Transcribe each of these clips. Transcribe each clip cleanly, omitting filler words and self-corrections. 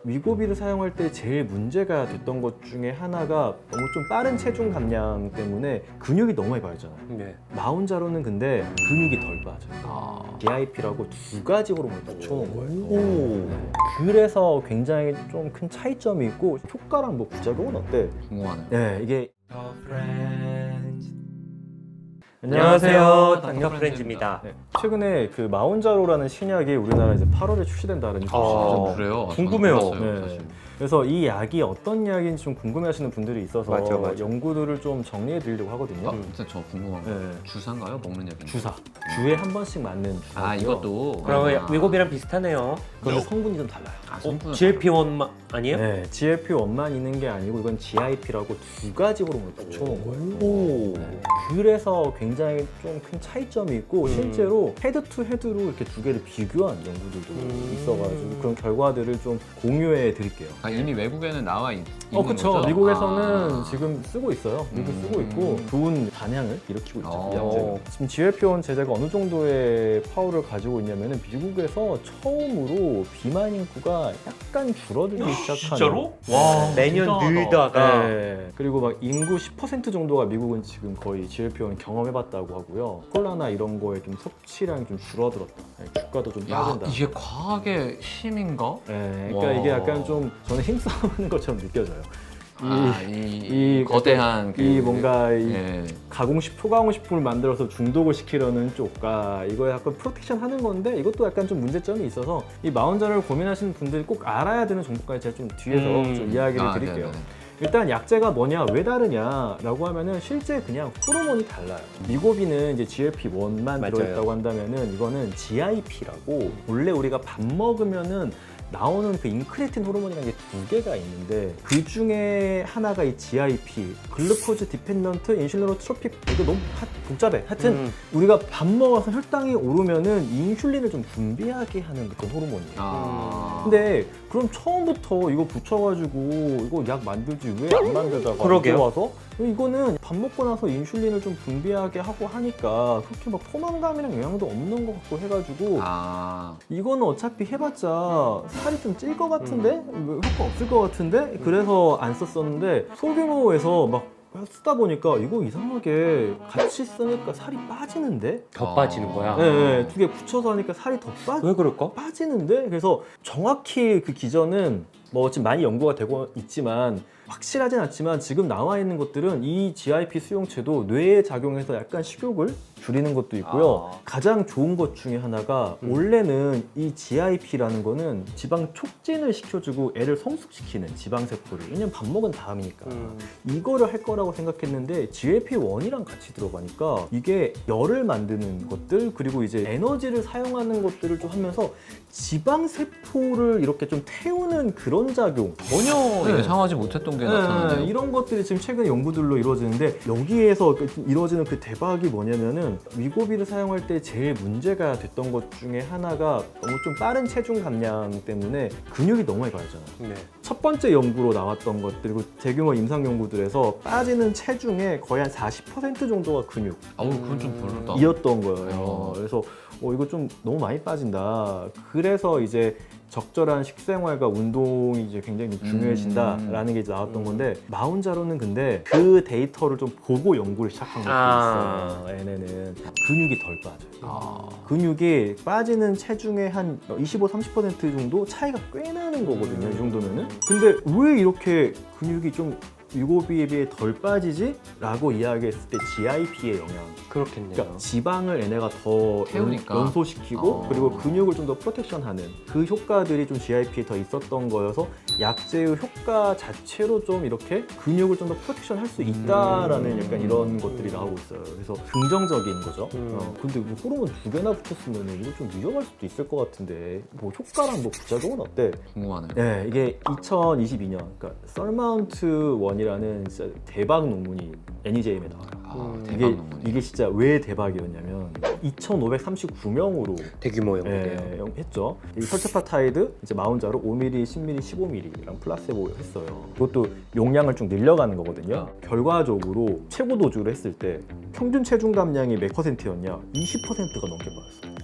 위고비를 사용할 때 제일 문제가 됐던 것 중에 하나가 너무 좀 빠른 체중 감량 때문에 근육이 너무 많이 빠졌잖아요. 네. 나 혼자로는 근데 근육이 덜 빠져요. DIP라고 두 가지 호르몬을 붙여놓은 거예요. 네. 그래서 굉장히 좀 큰 차이점이 있고 효과랑 뭐 부작용은 어때? 궁금하네요. 네, 이게 안녕하세요. 닥터 프렌즈입니다. 네, 최근에 그 마운자로라는 신약이 우리나라 이제 8월에 출시된다는 뉴스 아, 죠 그래요? 궁금해요. 저는 몰랐어요, 네. 사실. 그래서 이 약이 어떤 약인지 좀 궁금해하시는 분들이 있어서 맞아. 연구들을 좀 정리해 드리려고 하거든요. 일단 저 궁금한 거 네. 주사인가요? 먹는 약인가요? 주사. 주에 한 번씩 맞는 주사고요. 아 이것도 그럼 위고비랑 비슷하네요. 그런데 성분이 좀 달라요. 성분 GLP-1 아니에요? 네, GLP-1만 있는 게 아니고 이건 GIP라고 두 가지 호르몬을 붙여놓은 거예요. 네. 그래서 굉장히 좀 큰 차이점이 있고 실제로 헤드 투 헤드로 이렇게 두 개를 비교한 연구들도 있어가지고 그런 결과들을 좀 공유해 드릴게요. 아, 이미 외국에는 나와 있는 거죠? 그렇죠. 미국에서는 아. 지금 쓰고 있어요. 미국 쓰고 있고 좋은 반향을 일으키고 있죠. 이 약제가. 어. 지금 GLP-1 제제가 어느 정도의 파워를 가지고 있냐면은 미국에서 처음으로 비만 인구가 약간 줄어들기 시작하는. 와, 매년 늘다가 네. 그리고 막 인구 10% 정도가 미국은 지금 거의 GLP-1 경험해봤다고 하고요. 콜라나 이런 거에 좀 섭취량이 좀 줄어들었다. 네, 주가도 좀 야 빠진다. 이게 과학의 힘인가? 네, 그러니까 와. 이게 약간 좀 저는 힘싸움하는 것처럼 느껴져요. 이 거대한 이 뭔가 이 예. 초가공식품을 만들어서 중독을 시키려는 쪽과 이거 약간 프로텍션 하는 건데 이것도 약간 좀 문제점이 있어서 이 마운자를 고민하시는 분들이 꼭 알아야 되는 정보까지 제가 좀 뒤에서 좀 이야기를 드릴게요. 네네네. 일단 약제가 뭐냐, 왜 다르냐라고 하면은 실제 그냥 호르몬이 달라요. 위고비는 이제 GLP-1만 맞아요. 들어있다고 한다면은 이거는 GIP라고 원래 우리가 밥 먹으면은 나오는 그 인크레틴 호르몬이라는 게 두 개가 있는데 그 중에 하나가 이 GIP, 글루코즈 디펜던트 인슐린오트로픽, 이거 너무 복잡해. 하여튼 우리가 밥 먹어서 혈당이 오르면은 인슐린을 좀 분비하게 하는 그런 호르몬이에요. 아. 근데 그럼 처음부터 이거 붙여가지고 이거 약 만들지 왜 안 만들다가 그러게요. 이제 와서 이거는 밥 먹고 나서 인슐린을 좀 분비하게 하고 하니까 그렇게 막 포만감이랑 영향도 없는 것 같고 해가지고 아. 이거는 어차피 해봤자 살이 좀 찔 것 같은데? 효과 없을 것 같은데? 그래서 안 썼었는데 소규모에서 막 쓰다 보니까 이거 이상하게 같이 쓰니까 살이 빠지는데? 더 빠지는 거야. 네, 두 개 붙여서 하니까 살이 더 왜 그럴까? 빠지는데? 그래서 정확히 그 기전은 뭐 지금 많이 연구가 되고 있지만 확실하진 않지만 지금 나와 있는 것들은 이 GIP 수용체도 뇌에 작용해서 약간 식욕을 줄이는 것도 있고요. 가장 좋은 것 중에 하나가 원래는 이 GIP라는 거는 지방 촉진을 시켜주고 애를 성숙시키는 지방세포를, 왜냐면 밥 먹은 다음이니까 이거를 할 거라고 생각했는데 GLP-1이랑 같이 들어가니까 이게 열을 만드는 것들 그리고 이제 에너지를 사용하는 것들을 좀 하면서 지방세포를 이렇게 좀 태우는 그런 작용, 전혀 예상하지 못했던 게 나타나네요. 이런 것들이 지금 최근 연구들로 이루어지는데 여기에서 이루어지는 그 대박이 뭐냐면은 위고비를 사용할 때 제일 문제가 됐던 것 중에 하나가 너무 좀 빠른 체중 감량 때문에 근육이 너무 많이 빠졌잖아요. 네. 첫 번째 연구로 나왔던 것들 그리고 대규모 임상 연구들에서 빠지는 체중의 거의 한 40% 정도가 근육 아우 그건 좀 별로다. 이었던 거예요. 그래서 이거 좀 너무 많이 빠진다. 그래서 이제 적절한 식생활과 운동이 이제 굉장히 중요해진다라는 게 이제 나왔던 건데 마운자로는 근데 그 데이터를 좀 보고 연구를 시작한 것도 있어요. 얘네는 근육이 덜 빠져요. 근육이 빠지는 체중의 한 25-30% 정도 차이가 꽤 나는 거거든요. 이 정도면은. 근데 왜 이렇게 근육이 좀 위고비에 비해 덜 빠지지? 라고 이야기했을 때 GIP의 영향. 그렇겠네요. 그러니까 지방을 얘네가 더 태우니까. 연소시키고 그리고 근육을 좀 더 프로텍션하는 그 효과들이 좀 GIP에 더 있었던 거여서 약제의 효과 자체로 좀 이렇게 근육을 좀 더 프로텍션 할 수 있다라는 약간 이런 것들이 나오고 있어요. 그래서 긍정적인 거죠. 근데 뭐 호르몬 두 개나 붙였으면 이거 좀 위험할 수도 있을 것 같은데 뭐 효과랑 뭐 부작용은 어때? 궁금하네요. 네, 이게 2022년 그러니까 썰마운트 1이라는 진짜 대박 논문이 NEJM에 나와요. 대박 논문이에요. 이게 진짜 왜 대박이었냐면 2,539명으로 대규모 연구네요. 했죠. 이 설체파타이드 이제 마운자로 5mg, 10mg, 15mg랑 플라세보 했어요. 그것도 용량을 쭉 늘려가는 거거든요. 결과적으로 최고 도주를 했을 때 평균 체중 감량이 몇 %였냐? 20%가 넘게 빠졌어요.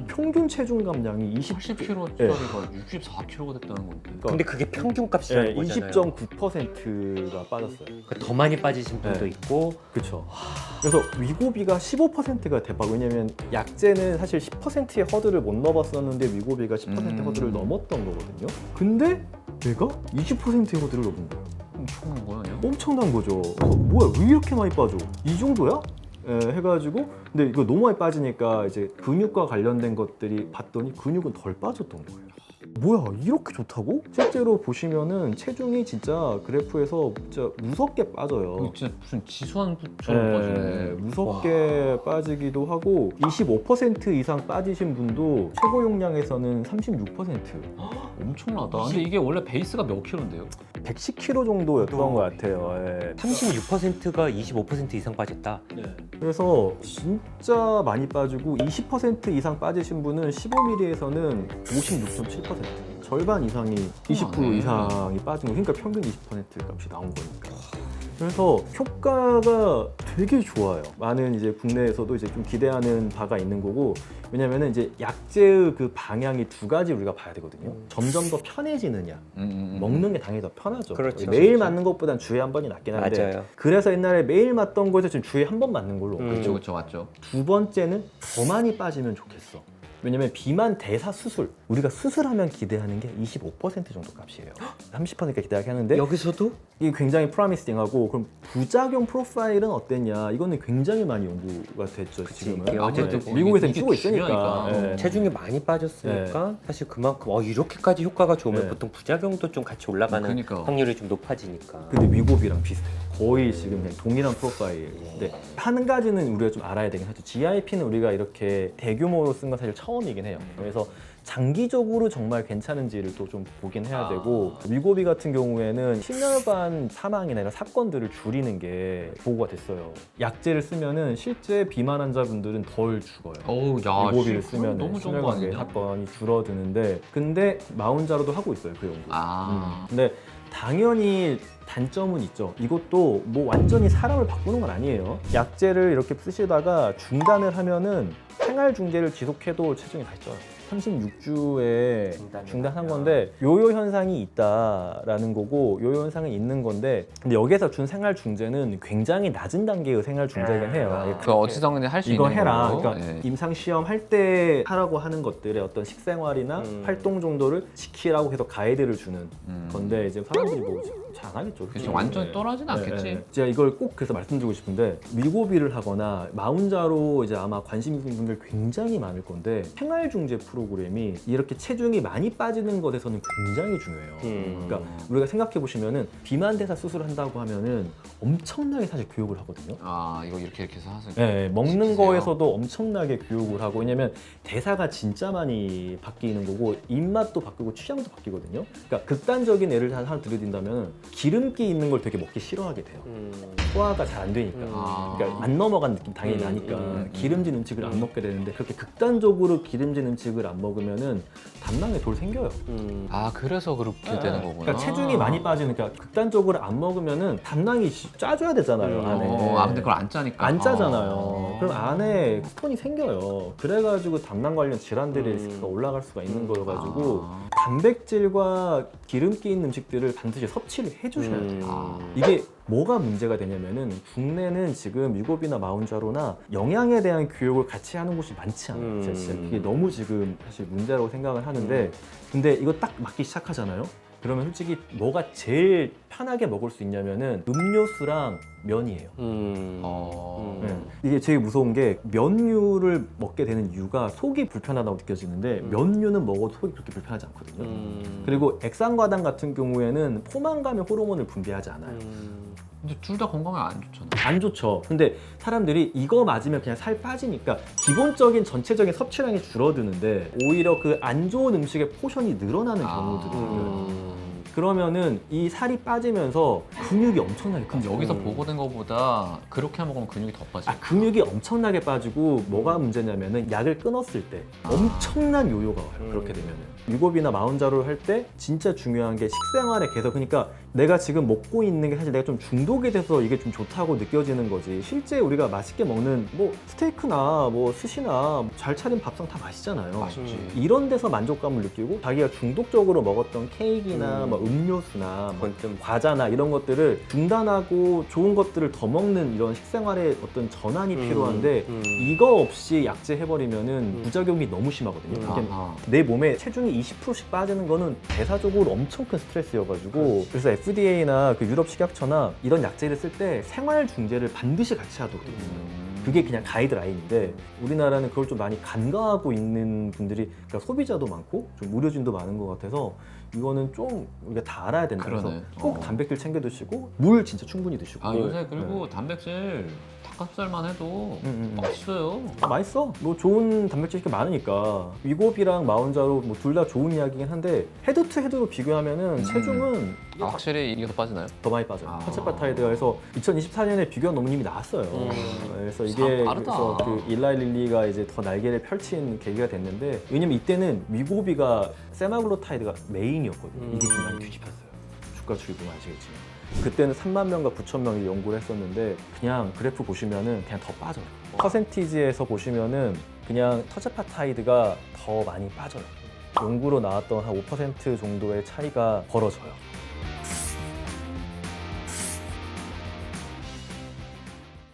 평균 체중 감량이 80kg짜리가 64kg가 됐다는 건데. 근데 그게 평균 값이라는 거잖아요. 20.9%가 빠졌어요. 그러니까 더 많이 빠지신 분도 네. 있고. 그렇죠. 그래서 위고비가 15%가 대박. 왜냐면 약제는 사실 10%의 허들을 못 넘었었는데 위고비가 10% 허들을 넘었던 거거든요. 근데 내가 20%의 허들을 넘은 거예요. 엄청난 거야, 아니야? 엄청난 거죠. 그래서 뭐야, 왜 이렇게 많이 빠져? 이 정도야? 해가지고 근데 이거 너무 많이 빠지니까 이제 근육과 관련된 것들이 봤더니 근육은 덜 빠졌던 거예요. 뭐야, 이렇게 좋다고? 실제로 보시면은 체중이 진짜 그래프에서 진짜 무섭게 빠져요. 이거 진짜 무슨 지수한 부처럼 빠지네. 무섭게 빠지기도 하고 25% 이상 빠지신 분도 최고 용량에서는 36%. 엄청나다. 근데 이게 원래 베이스가 몇 킬로인데요? 110kg 정도였던 것 같아요. 36%가 25% 이상 빠졌다. 그래서 진짜 많이 빠지고 20% 이상 빠지신 분은 15mm에서는 56.7%. 절반 이상이 20% 이상이 빠진 거. 그러니까 평균 20% 값이 나온 거니까. 그래서 효과가 되게 좋아요. 많은 이제 국내에서도 이제 좀 기대하는 바가 있는 거고, 왜냐면은 이제 약제의 그 방향이 두 가지 우리가 봐야 되거든요. 점점 더 편해지느냐, 먹는 게 당연히 더 편하죠. 그렇죠. 매일 맞는 것보단 주에 한 번이 낫긴 한데, 맞아요. 그래서 옛날에 매일 맞던 거에서 지금 주에 한 번 맞는 걸로. 그렇죠, 그렇죠, 맞죠. 두 번째는 더 많이 빠지면 좋겠어. 왜냐면 비만 대사 수술, 우리가 수술하면 기대하는 게 25% 정도 값이에요. 30%가 기대하게 하는데 여기서도 이게 굉장히 프로미싱하고, 그럼 부작용 프로파일은 어땠냐? 이거는 굉장히 많이 연구가 됐죠. 지금은 이게 어쨌든 미국에서 이게 쓰고 있으니까. 중요하니까. 예. 체중이 많이 빠졌으니까 사실 그만큼 이렇게까지 효과가 좋으면 네. 보통 부작용도 좀 같이 올라가는 그러니까. 확률이 좀 높아지니까. 근데 위고비랑 비슷해요. 거의 지금 그냥 동일한 프로파일인데 한 가지는 우리가 좀 알아야 되긴 하죠. GIP는 우리가 이렇게 대규모로 쓴 건 사실 처음이긴 해요. 그래서 장기적으로 정말 괜찮은지를 또 좀 보긴 해야 되고, 위고비 같은 경우에는 심혈관 사망이나 이런 사건들을 줄이는 게 보고가 됐어요. 약제를 쓰면은 실제 비만 환자분들은 덜 죽어요. 어우, 야, 위고비를 씨, 쓰면 너무 좋은 거 심혈관계 아니냐? 사건이 줄어드는데, 근데 마운자로도 하고 있어요, 그 연구. 아, 근데 당연히 단점은 있죠. 이것도 뭐 완전히 사람을 바꾸는 건 아니에요. 약제를 이렇게 쓰시다가 중단을 하면은 생활 중재를 지속해도 체중이 다시 쪄요. 36주에 중단한 건데 요요 현상이 있다라는 거고, 요요 현상은 있는 건데, 근데 여기서 준 생활 중재는 굉장히 낮은 단계의 생활 중재긴 해요. 그 어디서 근데 할 수 이거 있는 해라. 걸로. 그러니까 예. 임상 시험 할 때 하라고 하는 것들의 어떤 식생활이나 활동 정도를 지키라고 해서 가이드를 주는 건데, 이제 사람들이 뭐 잘 안 하겠죠. 그치, 완전히 떨어지진 않겠지. 제가 이걸 꼭 그래서 말씀드리고 싶은데, 위고비를 하거나 마운자로 이제 아마 관심 있는 분들 굉장히 많을 건데, 생활 중재 프로그램이 이렇게 체중이 많이 빠지는 것에서는 굉장히 중요해요. 그러니까 우리가 생각해 보시면은 비만 대사 수술을 한다고 하면은 엄청나게 사실 교육을 하거든요. 아, 이거 이렇게 해서 하세요. 네, 먹는 시키세요. 거에서도 엄청나게 교육을 하고, 왜냐면 대사가 진짜 많이 바뀌는 거고 입맛도 바뀌고 취향도 바뀌거든요. 그러니까 극단적인 예를 하나 들어드린다면, 기름기 있는 걸 되게 먹기 싫어하게 돼요. 소화가 잘 안 되니까. 아. 그러니까 안 넘어간 느낌 당연히 나니까 기름진 음식을 안 먹게 되는데, 그렇게 극단적으로 기름진 음식을 안 먹으면은 담낭에 돌 생겨요. 아, 그래서 그렇게 되는 거구나. 그러니까 체중이 많이 빠지니까 극단적으로 안 먹으면은 담낭이 짜줘야 되잖아요, 안에. 아, 근데 그걸 안 짜니까. 안 짜잖아요. 그럼 안에 스톤이 생겨요. 그래가지고 담낭 관련 질환들의 리스크가 올라갈 수가 있는 거여가지고 단백질과 기름기 있는 음식들을 반드시 섭취를 해주셔야 돼요. 이게 뭐가 문제가 되냐면은, 국내는 지금 위고비나 마운자로나 영양에 대한 교육을 같이 하는 곳이 많지 않아요. 진짜 그게 너무 지금 사실 문제라고 생각을 하는데, 근데 이거 딱 맞기 시작하잖아요. 그러면 솔직히 뭐가 제일 편하게 먹을 수 있냐면은 음료수랑 면이에요. 네. 이게 제일 무서운 게, 면류를 먹게 되는 이유가 속이 불편하다고 느껴지는데 면류는 먹어도 속이 그렇게 불편하지 않거든요. 그리고 액상과당 같은 경우에는 포만감의 호르몬을 분비하지 않아요. 근데 둘 다 건강에 안 좋잖아. 안 좋죠. 근데 사람들이 이거 맞으면 그냥 살 빠지니까 기본적인 전체적인 섭취량이 줄어드는데, 오히려 그 안 좋은 음식의 포션이 늘어나는 경우들이 있어요. 그러면은 이 살이 빠지면서 근육이 엄청나게 그럼 빠져. 여기서 보고된 것보다 그렇게 먹으면 근육이 더 빠져. 근육이 엄청나게 빠지고 뭐가 문제냐면은 약을 끊었을 때 엄청난 요요가 와요. 그렇게 되면은. 위고비나 마운자로를 할 때 진짜 중요한 게 식생활에 계속, 그러니까 내가 지금 먹고 있는 게 사실 내가 좀 중독이 돼서 이게 좀 좋다고 느껴지는 거지. 실제 우리가 맛있게 먹는 뭐 스테이크나 뭐 스시나 잘 차린 밥상 다 맛있잖아요. 맛있지. 이런 데서 만족감을 느끼고 자기가 중독적으로 먹었던 케이크나 뭐 음료수나 뭐 그건 좀 과자나 이런 것들을 중단하고 좋은 것들을 더 먹는 이런 식생활의 어떤 전환이 필요한데 이거 없이 약제해버리면은 부작용이 너무 심하거든요. 이게 아하. 내 몸에 체중이 20%씩 빠지는 거는 대사적으로 엄청 큰 스트레스여가지고 그래서 FDA나 그 유럽 식약처나 이런 약제를 쓸 때 생활 중재를 반드시 같이 하거든요. 그게 그냥 가이드라인인데 우리나라는 그걸 좀 많이 간과하고 있는 분들이, 그러니까 소비자도 많고 좀 의료진도 많은 것 같아서 이거는 좀 우리가 다 알아야 된다. 그래서 그러네. 꼭 단백질 챙겨 드시고 물 진짜 충분히 드시고. 아 요새 그리고 단백질 닭가슴살만 해도 맛있어요. 맛있어. 뭐 좋은 단백질이 많으니까. 위고비랑 마운자로 뭐 둘 다 좋은 약이긴 한데 헤드 투 헤드로 비교하면은 체중은 아, 확실히 이게 더 빠지나요? 더 많이 빠져요. 아. 터치파타이드가 해서 2024년에 비교 논문이 나왔어요. 그래서 이게 참 빠르다. 그래서 그 일라이 릴리가 이제 더 날개를 펼친 계기가 됐는데, 왜냐면 이때는 위고비가 세마글로타이드가 메인이었거든요. 이게 좀 많이 뒤집혔어요. 주가 수익 보면 아시겠지만. 그때는 3만 명과 9천 명이 연구를 했었는데 그냥 그래프 보시면은 그냥 더 빠져요. 퍼센티지에서 보시면은 그냥 터치파타이드가 더 많이 빠져요. 연구로 나왔던 한 5% 정도의 차이가 벌어져요.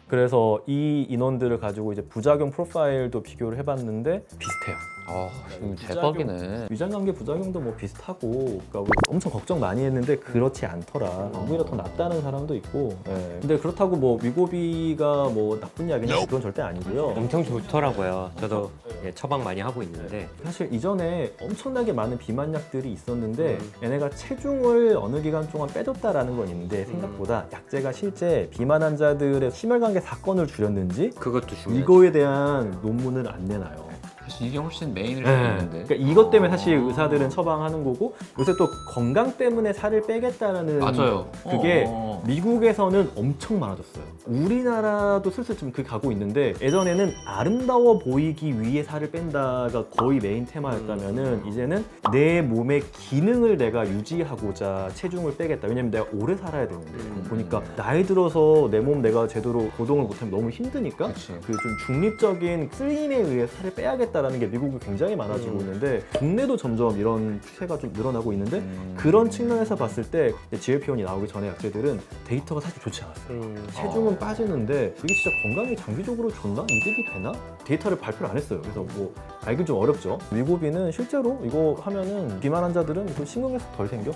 그래서 이 인원들을 가지고 이제 부작용 프로파일도 비교를 해봤는데 비슷해요. 아 지금 부작용. 대박이네. 위장관계 부작용도 뭐 비슷하고, 그러니까 우리 엄청 걱정 많이 했는데 그렇지 않더라. 오히려 더 낫다는 사람도 있고. 예. 근데 그렇다고 뭐 위고비가 뭐 나쁜 약이냐 그건 절대 아니고요. 엄청 좋더라고요. 저도 예, 처방 많이 하고 있는데 사실 이전에 엄청나게 많은 비만약들이 있었는데 얘네가 체중을 어느 기간 동안 빼줬다라는 건 있는데 생각보다 약제가 실제 비만 환자들의 심혈관계 사건을 줄였는지 그것도 중요해요. 이거에 대한 논문을 안 내놔요. 사실 이게 훨씬 메인을 네. 잡는데. 그러니까 이것 때문에 사실 의사들은 처방하는 거고, 요새 또 건강 때문에 살을 빼겠다라는 맞아요. 그게 미국에서는 엄청 많아졌어요. 우리나라도 슬슬 좀 그 가고 있는데 예전에는 아름다워 보이기 위해 살을 뺀다가 거의 메인 테마였다면은 이제는 내 몸의 기능을 내가 유지하고자 체중을 빼겠다. 왜냐면 내가 오래 살아야 되는데 보니까 나이 들어서 내 몸 내가 제대로 고동을 못하면 너무 힘드니까 그치. 그 좀 중립적인 슬림에 의해 살을 빼야겠다라는 게 미국이 굉장히 많아지고 있는데 국내도 점점 이런 추세가 좀 늘어나고 있는데 그런 측면에서 봤을 때 GLP-1이 나오기 전에 약제들은 데이터가 사실 좋지 않았어요. 체중은 빠지는데 그게 진짜 건강에 장기적으로 좋나? 이득이 되나? 데이터를 발표를 안 했어요. 그래서 뭐 알긴 좀 어렵죠. 위고비는 실제로 이거 하면은 비만 환자들은 그 신경에서 덜 생겨.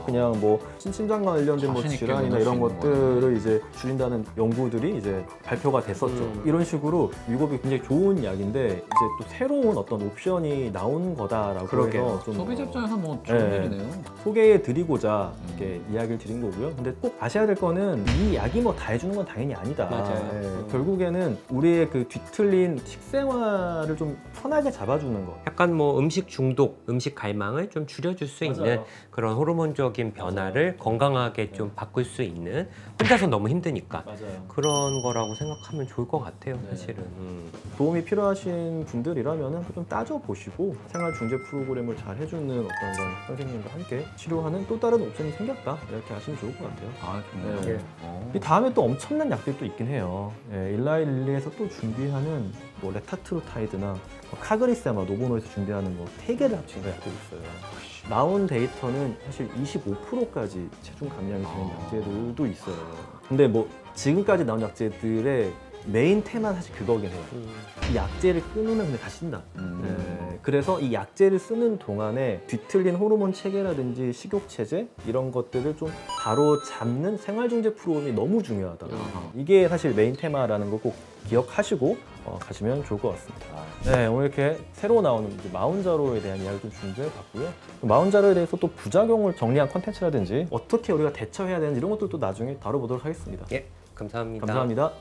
그냥 뭐 심장과 관련된 뭐 자신 있게 질환이나 먹을 수 이런 있는 것들을 이제 줄인다는 연구들이 이제 발표가 됐었죠. 이런 식으로 위고비 굉장히 좋은 약인데 이제 또 새로운 어떤 옵션이 나오는 거다라고 그러게요. 해서 좀 소비자 입장에서 뭐 좋은 네. 일이네요. 소개해 드리고자 이렇게 이야기를 드린 거고요. 근데 꼭 아셔야 될 거는 이 약이 뭐 다 해주는 건 당연히 아니다. 맞아요. 결국에는 우리의 그 뒤틀린 식생활을 좀 편하게 잡아주는 거. 약간 뭐 음식 중독, 음식 갈망을 좀 줄여줄 수 있는 맞아요. 그런 호르몬적인 변화를 건강하게 좀 바꿀 수 있는, 혼자서 너무 힘드니까 맞아요. 그런 거라고 생각하면 좋을 것 같아요, 네. 사실은. 도움이 필요하신 분들이라면 좀 따져보시고 생활 중재 프로그램을 잘 해주는 어떤 그런 선생님과 함께 치료하는 또 다른 옵션이 생겼다. 이렇게 아시면 좋을 것 같아요. 아 좋네요. 네. 어. 이 다음에 또 엄청난 약들이 또 있긴 해요. 일라이 릴리에서 또 준비하는 뭐 레타트로타이드나 뭐 카그리세마, 노보노에서 준비하는 뭐 3개를 합친 약들이 있어요. 나온 데이터는 사실 25%까지 체중 감량이 되는 약제들도 있어요. 근데 뭐 지금까지 나온 약제들의 메인 테마는 사실 그거긴 해요. 이 약제를 끊으면 근데 다 쉰다. 그래서 이 약제를 쓰는 동안에 뒤틀린 호르몬 체계라든지 식욕 체제 이런 것들을 좀 바로 잡는 생활중재 프로그램이 너무 중요하다. 이게 사실 메인 테마라는 거 꼭 기억하시고 가시면 좋을 것 같습니다. 네, 오늘 이렇게 새로 나오는 이제 마운자로에 대한 이야기를 좀 준비해 봤고요. 마운자로에 대해서 또 부작용을 정리한 컨텐츠라든지 어떻게 우리가 대처해야 되는지 이런 것들도 나중에 다뤄보도록 하겠습니다. 예, 감사합니다. 감사합니다.